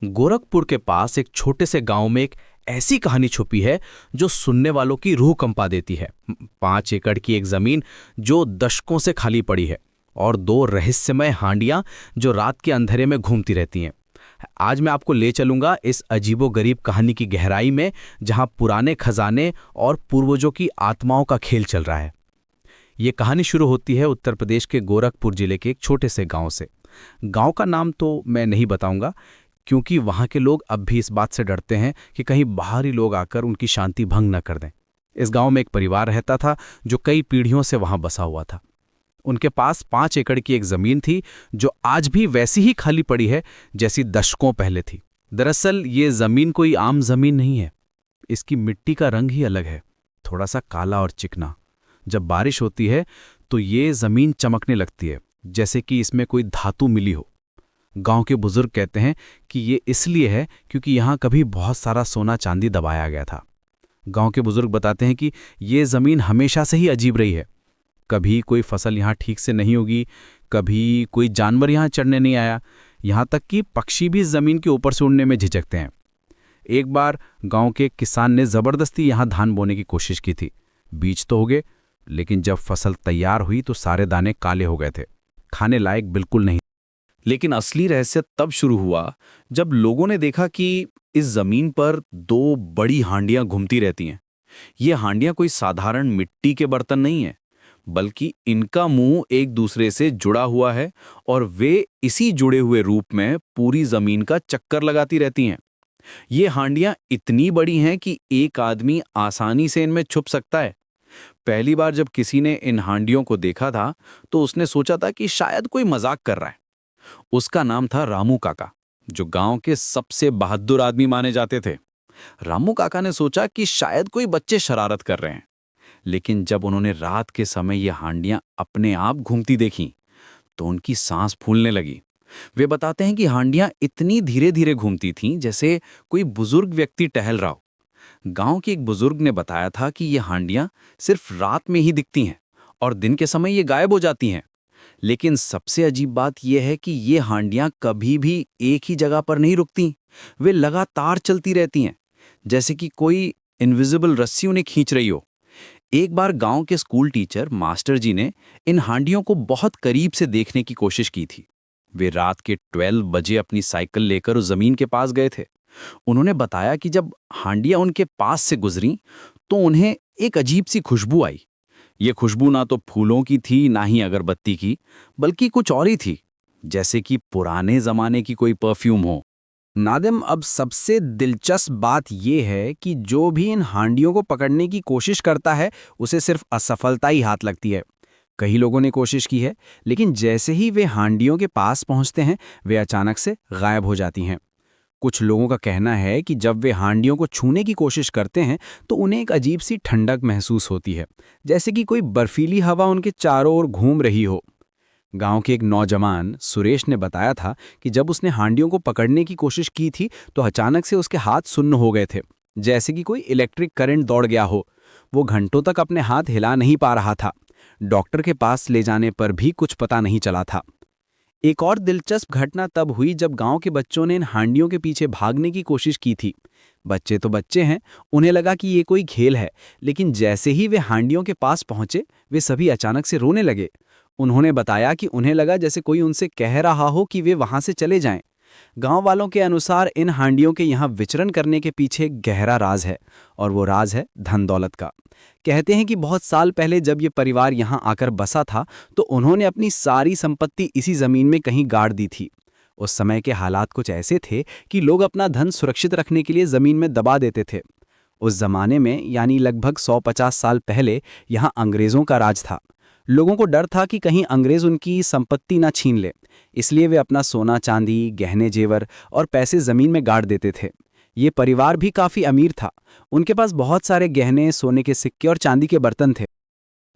गोरखपुर के पास एक छोटे से गांव में एक ऐसी कहानी छुपी है जो सुनने वालों की रूह कंपा देती है। 5 एकड़ की एक जमीन जो दशकों से खाली पड़ी है और दो रहस्यमय हांडियां जो रात के अंधेरे में घूमती रहती हैं। आज मैं आपको ले चलूंगा इस अजीबोगरीब कहानी की गहराई में, जहां पुराने खजाने और पूर्वजों की आत्माओं का खेल चल रहा है। ये कहानी शुरू होती है उत्तर प्रदेश के गोरखपुर जिले के एक छोटे से गांव से। गांव का नाम तो मैं नहीं बताऊंगा, क्योंकि वहां के लोग अब भी इस बात से डरते हैं कि कहीं बाहरी लोग आकर उनकी शांति भंग न कर दें। इस गांव में एक परिवार रहता था जो कई पीढ़ियों से वहां बसा हुआ था। उनके पास 5 एकड़ की एक जमीन थी जो आज भी वैसी ही खाली पड़ी है जैसी दशकों पहले थी। दरअसल ये जमीन कोई आम जमीन नहीं है। इसकी मिट्टी का रंग ही अलग है, थोड़ा सा काला और चिकना। जब बारिश होती है तो ये जमीन चमकने लगती है, जैसे कि इसमें कोई धातु मिली हो। गांव के बुजुर्ग कहते हैं कि ये इसलिए है क्योंकि यहाँ कभी बहुत सारा सोना चांदी दबाया गया था। गांव के बुजुर्ग बताते हैं कि ये जमीन हमेशा से ही अजीब रही है। कभी कोई फसल यहाँ ठीक से नहीं होगी, कभी कोई जानवर यहाँ चढ़ने नहीं आया, यहाँ तक कि पक्षी भी जमीन के ऊपर से उड़ने में झिझकते हैं। एक बार गांव के किसान ने जबरदस्ती यहाँ धान बोने की कोशिश की थी। बीज तो हो गए, लेकिन जब फसल तैयार हुई तो सारे दाने काले हो गए थे, खाने लायक बिल्कुल नहीं। लेकिन असली रहस्य तब शुरू हुआ जब लोगों ने देखा कि इस जमीन पर दो बड़ी हांडियां घूमती रहती हैं। ये हांडियां कोई साधारण मिट्टी के बर्तन नहीं है, बल्कि इनका मुंह एक दूसरे से जुड़ा हुआ है और वे इसी जुड़े हुए रूप में पूरी जमीन का चक्कर लगाती रहती हैं। ये हांडियां इतनी बड़ी हैं कि एक आदमी आसानी से इनमें छुप सकता है। पहली बार जब किसी ने इन हांडियों को देखा था तो उसने सोचा था कि शायद कोई मजाक कर रहा है। उसका नाम था रामू काका, जो गांव के सबसे बहादुर आदमी माने जाते थे। रामू काका ने सोचा कि शायद कोई बच्चे शरारत कर रहे हैं, लेकिन जब उन्होंने रात के समय ये हांडियां अपने आप घूमती देखीं तो उनकी सांस फूलने लगी। वे बताते हैं कि हांडियां इतनी धीरे धीरे घूमती थीं जैसे कोई बुजुर्ग व्यक्ति टहल रहा हो। गांव के एक बुजुर्ग ने बताया था कि ये हांडियां सिर्फ रात में ही दिखती हैं और दिन के समय ये गायब हो जाती हैं। लेकिन सबसे अजीब बात यह है कि ये हांडियां कभी भी एक ही जगह पर नहीं रुकती। वे लगातार चलती रहती हैं, जैसे कि कोई इनविजिबल रस्सी उन्हें खींच रही हो। एक बार गांव के स्कूल टीचर मास्टर जी ने इन हांडियों को बहुत करीब से देखने की कोशिश की थी। वे रात के 12 बजे अपनी साइकिल लेकर उस जमीन के पास गए थे। उन्होंने बताया कि जब हांडियां उनके पास से गुजरी तो उन्हें एक अजीब सी खुशबू आई। ये खुशबू ना तो फूलों की थी, ना ही अगरबत्ती की, बल्कि कुछ और ही थी, जैसे कि पुराने जमाने की कोई परफ्यूम हो। नादिम, अब सबसे दिलचस्प बात यह है कि जो भी इन हांडियों को पकड़ने की कोशिश करता है उसे सिर्फ असफलता ही हाथ लगती है। कई लोगों ने कोशिश की है, लेकिन जैसे ही वे हांडियों के पास पहुंचते हैं वे अचानक से गायब हो जाती हैं। कुछ लोगों का कहना है कि जब वे हांडियों को छूने की कोशिश करते हैं तो उन्हें एक अजीब सी ठंडक महसूस होती है, जैसे कि कोई बर्फीली हवा उनके चारों ओर घूम रही हो। गांव के एक नौजवान सुरेश ने बताया था कि जब उसने हांडियों को पकड़ने की कोशिश की थी तो अचानक से उसके हाथ सुन्न हो गए थे, जैसे कि कोई इलेक्ट्रिक करंट दौड़ गया हो। वो घंटों तक अपने हाथ हिला नहीं पा रहा था। डॉक्टर के पास ले जाने पर भी कुछ पता नहीं चला था। एक और दिलचस्प घटना तब हुई जब गांव के बच्चों ने इन हांडियों के पीछे भागने की कोशिश की थी। बच्चे तो बच्चे हैं, उन्हें लगा कि ये कोई खेल है, लेकिन जैसे ही वे हांडियों के पास पहुंचे वे सभी अचानक से रोने लगे। उन्होंने बताया कि उन्हें लगा जैसे कोई उनसे कह रहा हो कि वे वहां से चले जाएं। गांव वालों के अनुसार इन हांडियों के यहाँ विचरण करने के पीछे एक गहरा राज है, और वो राज है धन दौलत का। कहते हैं कि बहुत साल पहले जब ये परिवार यहाँ आकर बसा था तो उन्होंने अपनी सारी संपत्ति इसी जमीन में कहीं गाड़ दी थी। उस समय के हालात कुछ ऐसे थे कि लोग अपना धन सुरक्षित रखने के लिए जमीन में दबा देते थे। उस जमाने में, यानी लगभग 150 साल पहले, यहाँ अंग्रेजों का राज था। लोगों को डर था कि कहीं अंग्रेज उनकी संपत्ति ना छीन ले, इसलिए वे अपना सोना चांदी, गहने जेवर और पैसे जमीन में गाड़ देते थे। ये परिवार भी काफी अमीर था। उनके पास बहुत सारे गहने, सोने के सिक्के और चांदी के बर्तन थे।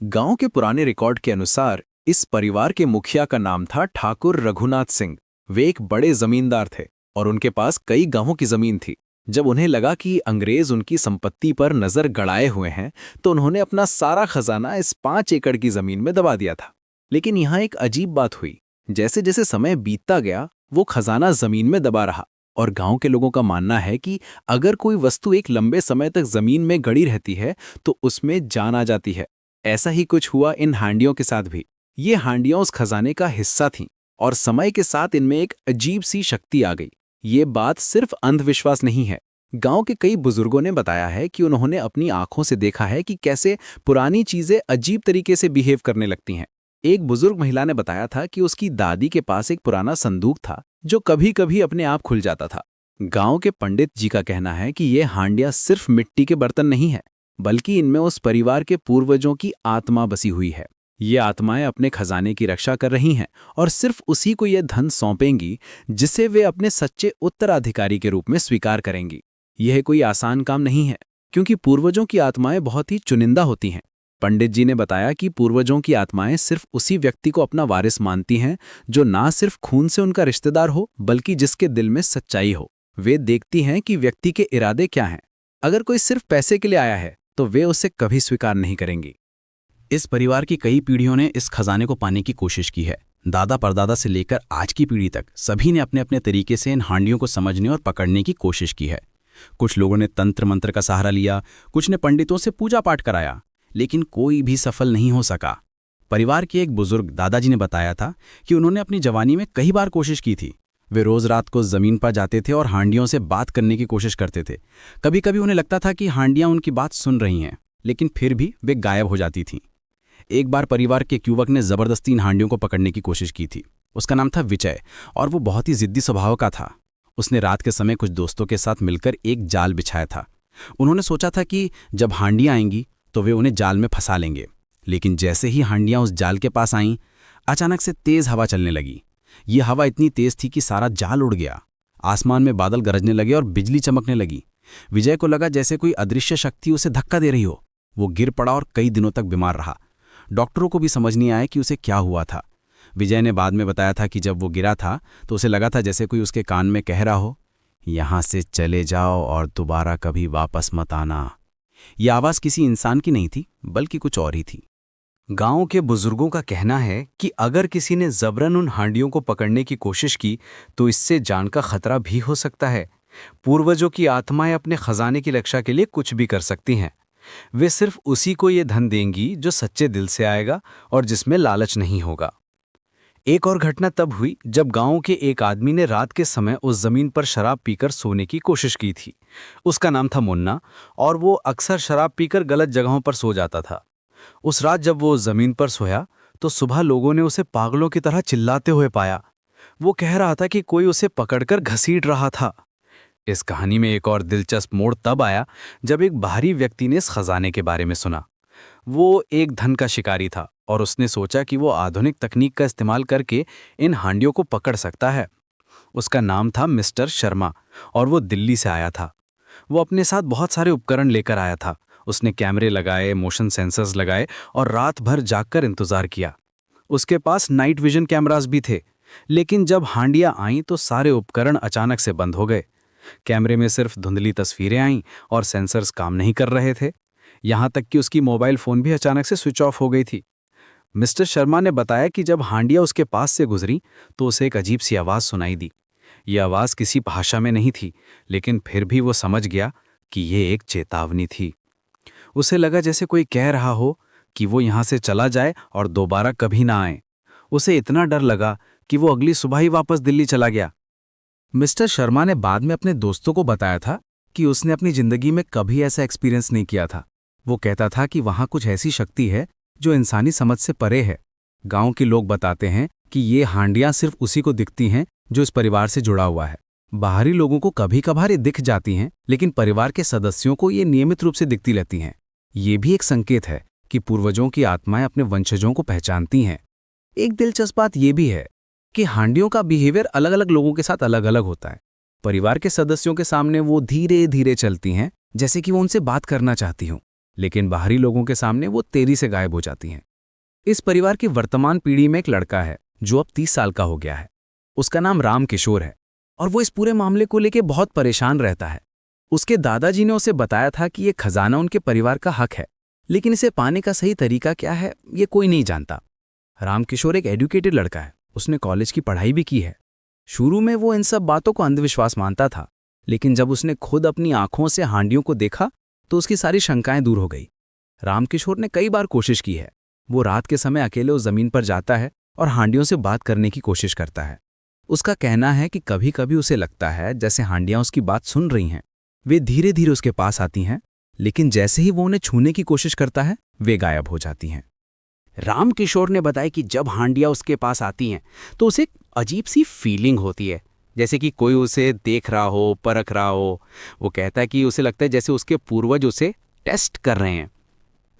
गांव के पुराने रिकॉर्ड के अनुसार इस परिवार के मुखिया का नाम था ठाकुर रघुनाथ सिंह। वे एक बड़े जमींदार थे और उनके पास कई गांवों की जमीन थी। जब उन्हें लगा कि अंग्रेज उनकी संपत्ति पर नजर गड़ाए हुए हैं तो उन्होंने अपना सारा खजाना इस 5 एकड़ की जमीन में दबा दिया था। लेकिन यहाँ एक अजीब बात हुई। जैसे जैसे समय बीतता गया वो खजाना जमीन में दबा रहा, और गांव के लोगों का मानना है कि अगर कोई वस्तु एक लंबे समय तक जमीन में गड़ी रहती है तो उसमें जान आ जाती है। ऐसा ही कुछ हुआ इन हांडियों के साथ भी। ये हांडियां उस खजाने का हिस्सा थीं और समय के साथ इनमें एक अजीब सी शक्ति आ गई। ये बात सिर्फ अंधविश्वास नहीं है। गांव के कई बुजुर्गों ने बताया है कि उन्होंने अपनी आंखों से देखा है कि कैसे पुरानी चीजें अजीब तरीके से बिहेव करने लगती हैं। एक बुजुर्ग महिला ने बताया था कि उसकी दादी के पास एक पुराना संदूक था जो कभी कभी अपने आप खुल जाता था। गांव के पंडित जी का कहना है कि ये हांडियां सिर्फ मिट्टी के बर्तन नहीं है, बल्कि इनमें उस परिवार के पूर्वजों की आत्मा बसी हुई है। ये आत्माएं अपने खजाने की रक्षा कर रही हैं और सिर्फ उसी को ये धन सौंपेंगी जिसे वे अपने सच्चे उत्तराधिकारी के रूप में स्वीकार करेंगी। यह कोई आसान काम नहीं है, क्योंकि पूर्वजों की आत्माएं बहुत ही चुनिंदा होती हैं। पंडित जी ने बताया कि पूर्वजों की आत्माएं सिर्फ उसी व्यक्ति को अपना वारिस मानती हैं जो ना सिर्फ खून से उनका रिश्तेदार हो, बल्कि जिसके दिल में सच्चाई हो। वे देखती हैं कि व्यक्ति के इरादे क्या हैं। अगर कोई सिर्फ पैसे के लिए आया है तो वे उसे कभी स्वीकार नहीं करेंगी। इस परिवार की कई पीढ़ियों ने इस खजाने को पाने की कोशिश की है। दादा परदादा से लेकर आज की पीढ़ी तक सभी ने अपने अपने तरीके से इन हांडियों को समझने और पकड़ने की कोशिश की है। कुछ लोगों ने तंत्र मंत्र का सहारा लिया, कुछ ने पंडितों से पूजा पाठ कराया, लेकिन कोई भी सफल नहीं हो सका। परिवार के एक बुजुर्ग दादाजी ने बताया था कि उन्होंने अपनी जवानी में कई बार कोशिश की थी। वे रोज रात को जमीन पर जाते थे और हांडियों से बात करने की कोशिश करते थे। कभी कभी उन्हें लगता था कि हांडियां उनकी बात सुन रही हैं, लेकिन फिर भी वे गायब हो जाती थीं। एक बार परिवार के एक युवक ने जबरदस्ती इन हांडियों को पकड़ने की कोशिश की थी। उसका नाम था विजय और वो बहुत ही जिद्दी स्वभाव का था। उसने रात के समय कुछ दोस्तों के साथ मिलकर एक जाल बिछाया था। उन्होंने सोचा था कि जब हांडियां आएंगी तो वे उन्हें जाल में फंसा लेंगे। लेकिन जैसे ही हांडियां उस जाल के पास आईं, अचानक से तेज हवा चलने लगी। ये हवा इतनी तेज थी कि सारा जाल उड़ गया। आसमान में बादल गरजने लगे और बिजली चमकने लगी। विजय को लगा जैसे कोई अदृश्य शक्ति उसे धक्का दे रही हो। वो गिर पड़ा और कई दिनों तक बीमार रहा। डॉक्टरों को भी समझ नहीं आया कि उसे क्या हुआ था। विजय ने बाद में बताया था कि जब वो गिरा था तो उसे लगा था जैसे कोई उसके कान में कह रहा हो, यहाँ से चले जाओ और दोबारा कभी वापस मत आना। यह आवाज़ किसी इंसान की नहीं थी, बल्कि कुछ और ही थी। गांव के बुजुर्गों का कहना है कि अगर किसी ने जबरन उन हांडियों को पकड़ने की कोशिश की तो इससे जान का खतरा भी हो सकता है। पूर्वजों की आत्माएं अपने खजाने की रक्षा के लिए कुछ भी कर सकती हैं। वे सिर्फ उसी को ये धन देंगी जो सच्चे दिल से आएगा और जिसमें लालच नहीं होगा। एक और घटना तब हुई जब गांव के एक आदमी ने रात के समय उस जमीन पर शराब पीकर सोने की कोशिश की थी। उसका नाम था मुन्ना और वो अक्सर शराब पीकर गलत जगहों पर सो जाता था। उस रात जब वो जमीन पर सोया तो सुबह लोगों ने उसे पागलों की तरह चिल्लाते हुए पाया। वो कह रहा था कि कोई उसे पकड़कर घसीट रहा था। इस कहानी में एक और दिलचस्प मोड़ तब आया जब एक बाहरी व्यक्ति ने इस खजाने के बारे में सुना। वो एक धन का शिकारी था और उसने सोचा कि वो आधुनिक तकनीक का इस्तेमाल करके इन हांडियों को पकड़ सकता है। उसका नाम था मिस्टर शर्मा और वो दिल्ली से आया था। वो अपने साथ बहुत सारे उपकरण लेकर आया था। उसने कैमरे लगाए, मोशन सेंसर्स लगाए और रात भर जागकर इंतजार किया। उसके पास नाइट विजन कैमरास भी थे, लेकिन जब हांडियां आईं तो सारे उपकरण अचानक से बंद हो गए। कैमरे में सिर्फ धुंधली तस्वीरें आईं और सेंसर्स काम नहीं कर रहे थे। यहां तक कि उसकी मोबाइल फोन भी अचानक से स्विच ऑफ हो गई थी। मिस्टर शर्मा ने बताया कि जब हांडियां उसके पास से गुजरी तो उसे एक अजीब सी आवाज़ सुनाई दी। यह आवाज़ किसी भाषा में नहीं थी, लेकिन फिर भी वो समझ गया कि ये एक चेतावनी थी। उसे लगा जैसे कोई कह रहा हो कि वो यहाँ से चला जाए और दोबारा कभी ना आए। उसे इतना डर लगा कि वो अगली सुबह ही वापस दिल्ली चला गया। मिस्टर शर्मा ने बाद में अपने दोस्तों को बताया था कि उसने अपनी जिंदगी में कभी ऐसा एक्सपीरियंस नहीं किया था। वो कहता था कि वहाँ कुछ ऐसी शक्ति है जो इंसानी समझ से परे है। गांव के लोग बताते हैं कि ये हांडियां सिर्फ उसी को दिखती हैं जो इस परिवार से जुड़ा हुआ है। बाहरी लोगों को कभी कभार ये दिख जाती हैं, लेकिन परिवार के सदस्यों को ये नियमित रूप से दिखती रहती हैं। ये भी एक संकेत है कि पूर्वजों की आत्माएं अपने वंशजों को पहचानती हैं। एक दिलचस्प बात यह भी है कि हांडियों का बिहेवियर अलग अलग लोगों के साथ अलग अलग होता है। परिवार के सदस्यों के सामने वो धीरे धीरे चलती हैं, जैसे कि वो उनसे बात करना चाहती हों, लेकिन बाहरी लोगों के सामने वो तेजी से गायब हो जाती हैं। इस परिवार की वर्तमान पीढ़ी में एक लड़का है जो अब 30 साल का हो गया है। उसका नाम राम किशोर है और वो इस पूरे मामले को लेकर बहुत परेशान रहता है। उसके दादाजी ने उसे बताया था कि ये खजाना उनके परिवार का हक है, लेकिन इसे पाने का सही तरीका क्या है ये कोई नहीं जानता। राम किशोर एक एडुकेटेड लड़का है, उसने कॉलेज की पढ़ाई भी की है, शुरू में वो इन सब बातों को अंधविश्वास मानता था, लेकिन जब उसने खुद अपनी आंखों से हांडियों को देखा तो उसकी सारी शंकाएं दूर हो गई। रामकिशोर ने कई बार कोशिश की है। वो रात के समय अकेले उस जमीन पर जाता है और हांडियों से बात करने की कोशिश करता है। उसका कहना है कि कभी कभी उसे लगता है जैसे हांडियां उसकी बात सुन रही हैं। वे धीरे धीरे उसके पास आती हैं, लेकिन जैसे ही वो उन्हें छूने की कोशिश करता है वे गायब हो जाती हैं। रामकिशोर ने बताया कि जब हांडियां उसके पास आती हैं तो उसे एक अजीब सी फीलिंग होती है, जैसे कि कोई उसे देख रहा हो, परख रहा हो। वो कहता है कि उसे लगता है जैसे उसके पूर्वज उसे टेस्ट कर रहे हैं।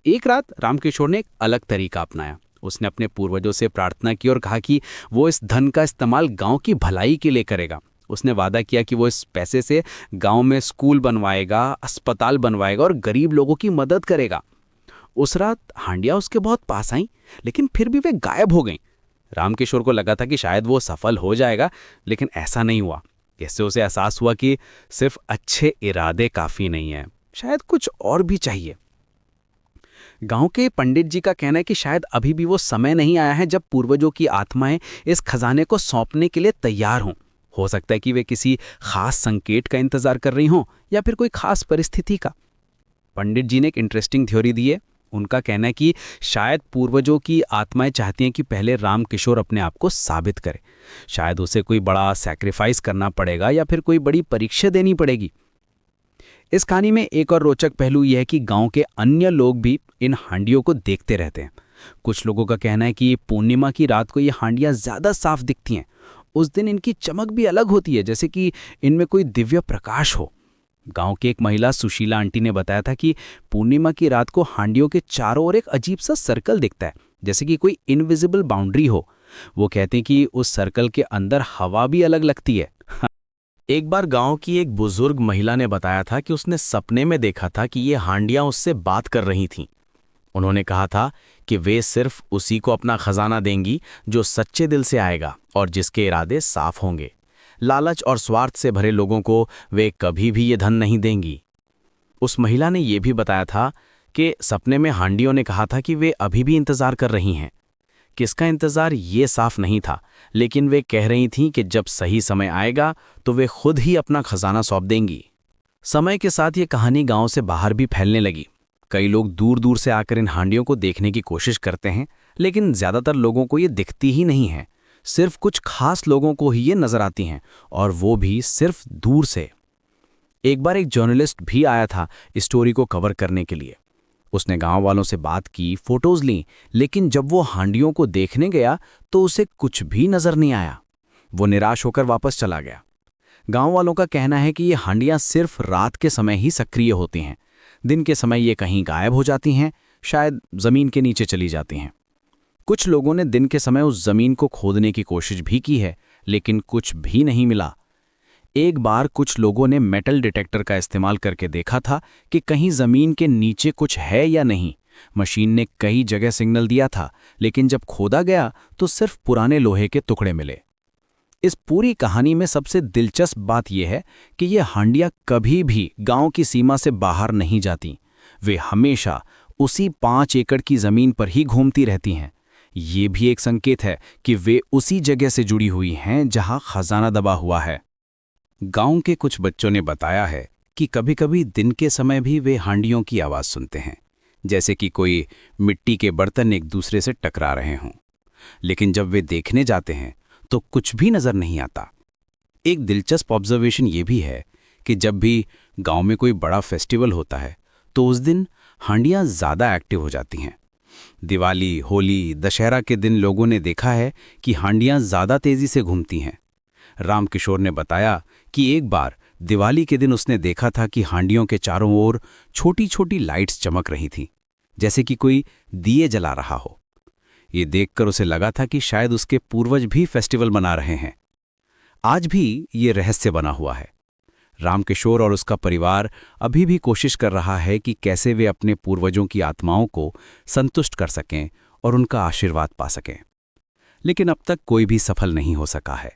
एक रात रामकिशोर ने एक अलग तरीका अपनाया। उसने अपने पूर्वजों से प्रार्थना की और कहा कि वो इस धन का इस्तेमाल गांव की भलाई के लिए करेगा। उसने वादा किया कि वो इस पैसे से गांव में स्कूल बनवाएगा, अस्पताल बनवाएगा और गरीब लोगों की मदद करेगा। उस रात हांडियां उसके बहुत पास आईं, लेकिन फिर भी वे गायब हो गईं। रामकिशोर को लगा था कि शायद वो सफल हो जाएगा, लेकिन ऐसा नहीं हुआ। इससे उसे एहसास हुआ कि सिर्फ अच्छे इरादे काफ़ी नहीं हैं, शायद कुछ और भी चाहिए। गांव के पंडित जी का कहना है कि शायद अभी भी वो समय नहीं आया है जब पूर्वजों की आत्माएं इस खजाने को सौंपने के लिए तैयार हों। हो सकता है कि वे किसी खास संकेत का इंतजार कर रही हों या फिर कोई खास परिस्थिति का। पंडित जी ने एक इंटरेस्टिंग थ्योरी दी है। उनका कहना है कि शायद पूर्वजों की आत्माएं चाहती हैं कि पहले रामकिशोर अपने आप को साबित करे। शायद उसे कोई बड़ा सैक्रिफाइस करना पड़ेगा या फिर कोई बड़ी परीक्षा देनी पड़ेगी। इस कहानी में एक और रोचक पहलू यह है कि गांव के अन्य लोग भी इन हांडियों को देखते रहते हैं। कुछ लोगों का कहना है कि पूर्णिमा की रात को ये हांडियां ज़्यादा साफ दिखती हैं। उस दिन इनकी चमक भी अलग होती है, जैसे कि इनमें कोई दिव्य प्रकाश हो। गांव की एक महिला सुशीला आंटी ने बताया था कि पूर्णिमा की रात को हांडियों के चारों ओर एक अजीब सा सर्कल दिखता है, जैसे कि कोई इनविजिबल बाउंड्री हो। वो कहते हैं कि उस सर्कल के अंदर हवा भी अलग लगती है। एक बार गांव की एक बुजुर्ग महिला ने बताया था कि उसने सपने में देखा था कि ये हांडियां उससे बात कर रही थीं। उन्होंने कहा था कि वे सिर्फ उसी को अपना खजाना देंगी जो सच्चे दिल से आएगा और जिसके इरादे साफ होंगे। लालच और स्वार्थ से भरे लोगों को वे कभी भी ये धन नहीं देंगी। उस महिला ने यह भी बताया था कि सपने में हांडियों ने कहा था कि वे अभी भी इंतजार कर रही हैं। किसका इंतजार ये साफ नहीं था, लेकिन वे कह रही थीं कि जब सही समय आएगा तो वे खुद ही अपना खजाना सौंप देंगी। समय के साथ ये कहानी गांव से बाहर भी फैलने लगी। कई लोग दूर दूर से आकर इन हांडियों को देखने की कोशिश करते हैं, लेकिन ज्यादातर लोगों को ये दिखती ही नहीं है। सिर्फ कुछ खास लोगों को ही ये नजर आती हैं, और वो भी सिर्फ दूर से। एक बार एक जर्नलिस्ट भी आया था इस स्टोरी को कवर करने के लिए। उसने गांव वालों से बात की, फोटोज लीं, लेकिन जब वो हांडियों को देखने गया तो उसे कुछ भी नजर नहीं आया। वो निराश होकर वापस चला गया। गांव वालों का कहना है कि ये हांडियां सिर्फ रात के समय ही सक्रिय होती हैं। दिन के समय ये कहीं गायब हो जाती हैं, शायद जमीन के नीचे चली जाती हैं। कुछ लोगों ने दिन के समय उस जमीन को खोदने की कोशिश भी की है, लेकिन कुछ भी नहीं मिला। एक बार कुछ लोगों ने मेटल डिटेक्टर का इस्तेमाल करके देखा था कि कहीं जमीन के नीचे कुछ है या नहीं। मशीन ने कई जगह सिग्नल दिया था, लेकिन जब खोदा गया तो सिर्फ पुराने लोहे के टुकड़े मिले। इस पूरी कहानी में सबसे दिलचस्प बात यह है कि ये हांडियां कभी भी गांव की सीमा से बाहर नहीं जाती। वे हमेशा उसी 5 एकड़ की जमीन पर ही घूमती रहती हैं। ये भी एक संकेत है कि वे उसी जगह से जुड़ी हुई हैं जहां खजाना दबा हुआ है। गांव के कुछ बच्चों ने बताया है कि कभी-कभी दिन के समय भी वे हांडियों की आवाज़ सुनते हैं, जैसे कि कोई मिट्टी के बर्तन एक दूसरे से टकरा रहे हों। लेकिन जब वे देखने जाते हैं तो कुछ भी नज़र नहीं आता। एक दिलचस्प ऑब्जर्वेशन ये भी है कि जब भी गांव में कोई बड़ा फेस्टिवल होता है तो उस दिन हांडियां ज़्यादा एक्टिव हो जाती हैं। दिवाली, होली, दशहरा के दिन लोगों ने देखा है कि हांडियां ज़्यादा तेज़ी से घूमती हैं। रामकिशोर ने बताया कि एक बार दिवाली के दिन उसने देखा था कि हांडियों के चारों ओर छोटी छोटी लाइट्स चमक रही थीं, जैसे कि कोई दिए जला रहा हो। ये देखकर उसे लगा था कि शायद उसके पूर्वज भी फेस्टिवल मना रहे हैं। आज भी ये रहस्य बना हुआ है। रामकिशोर और उसका परिवार अभी भी कोशिश कर रहा है कि कैसे वे अपने पूर्वजों की आत्माओं को संतुष्ट कर सकें और उनका आशीर्वाद पा सकें, लेकिन अब तक कोई भी सफल नहीं हो सका है।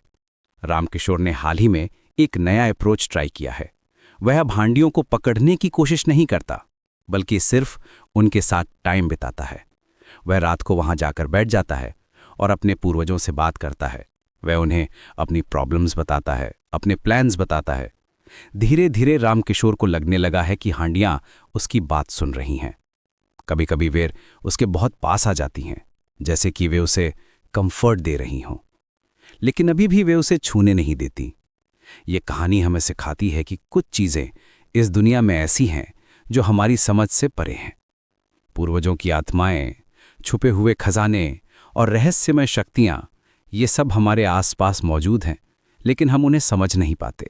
रामकिशोर ने हाल ही में एक नया अप्रोच ट्राई किया है। वह अब हांडियों को पकड़ने की कोशिश नहीं करता, बल्कि सिर्फ उनके साथ टाइम बिताता है। वह रात को वहां जाकर बैठ जाता है और अपने पूर्वजों से बात करता है। वह उन्हें अपनी प्रॉब्लम्स बताता है, अपने प्लान्स बताता है। धीरे धीरे रामकिशोर को लगने लगा है कि हांडियां उसकी बात सुन रही हैं। कभी कभी वे उसके बहुत पास आ जाती हैं, जैसे कि वे उसे कंफर्ट दे रही हों, लेकिन अभी भी वे उसे छूने नहीं देती। ये कहानी हमें सिखाती है कि कुछ चीज़ें इस दुनिया में ऐसी हैं जो हमारी समझ से परे हैं। पूर्वजों की आत्माएं, छुपे हुए खजाने और रहस्यमय शक्तियां, ये सब हमारे आसपास मौजूद हैं, लेकिन हम उन्हें समझ नहीं पाते।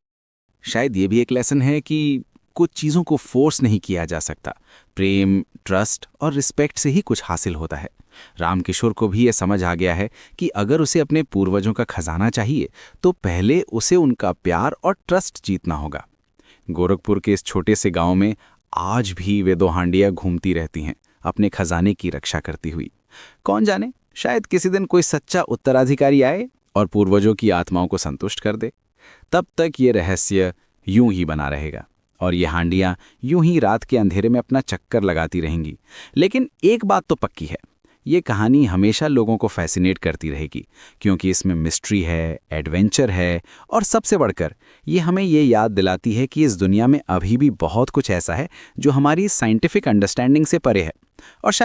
शायद ये भी एक लेसन है कि कुछ चीज़ों को फोर्स नहीं किया जा सकता। प्रेम, ट्रस्ट और रिस्पेक्ट से ही कुछ हासिल होता है। रामकिशोर को भी ये समझ आ गया है कि अगर उसे अपने पूर्वजों का खजाना चाहिए तो पहले उसे उनका प्यार और ट्रस्ट जीतना होगा। गोरखपुर के इस छोटे से गांव में आज भी वे दो हांडियां घूमती रहती हैं, अपने खजाने की रक्षा करती हुई। कौन जाने, शायद किसी दिन कोई सच्चा उत्तराधिकारी आए और पूर्वजों की आत्माओं को संतुष्ट कर दे। तब तक ये रहस्य यूं ही बना रहेगा और ये हांडियां यूं ही रात के अंधेरे में अपना चक्कर लगाती रहेंगी। लेकिन एक बात तो पक्की है, ये कहानी हमेशा लोगों को फैसिनेट करती रहेगी, क्योंकि इसमें मिस्ट्री है, एडवेंचर है और सबसे बढ़कर ये हमें ये याद दिलाती है कि इस दुनिया में अभी भी बहुत कुछ ऐसा है जो हमारी साइंटिफिक अंडरस्टैंडिंग से परे है और शायद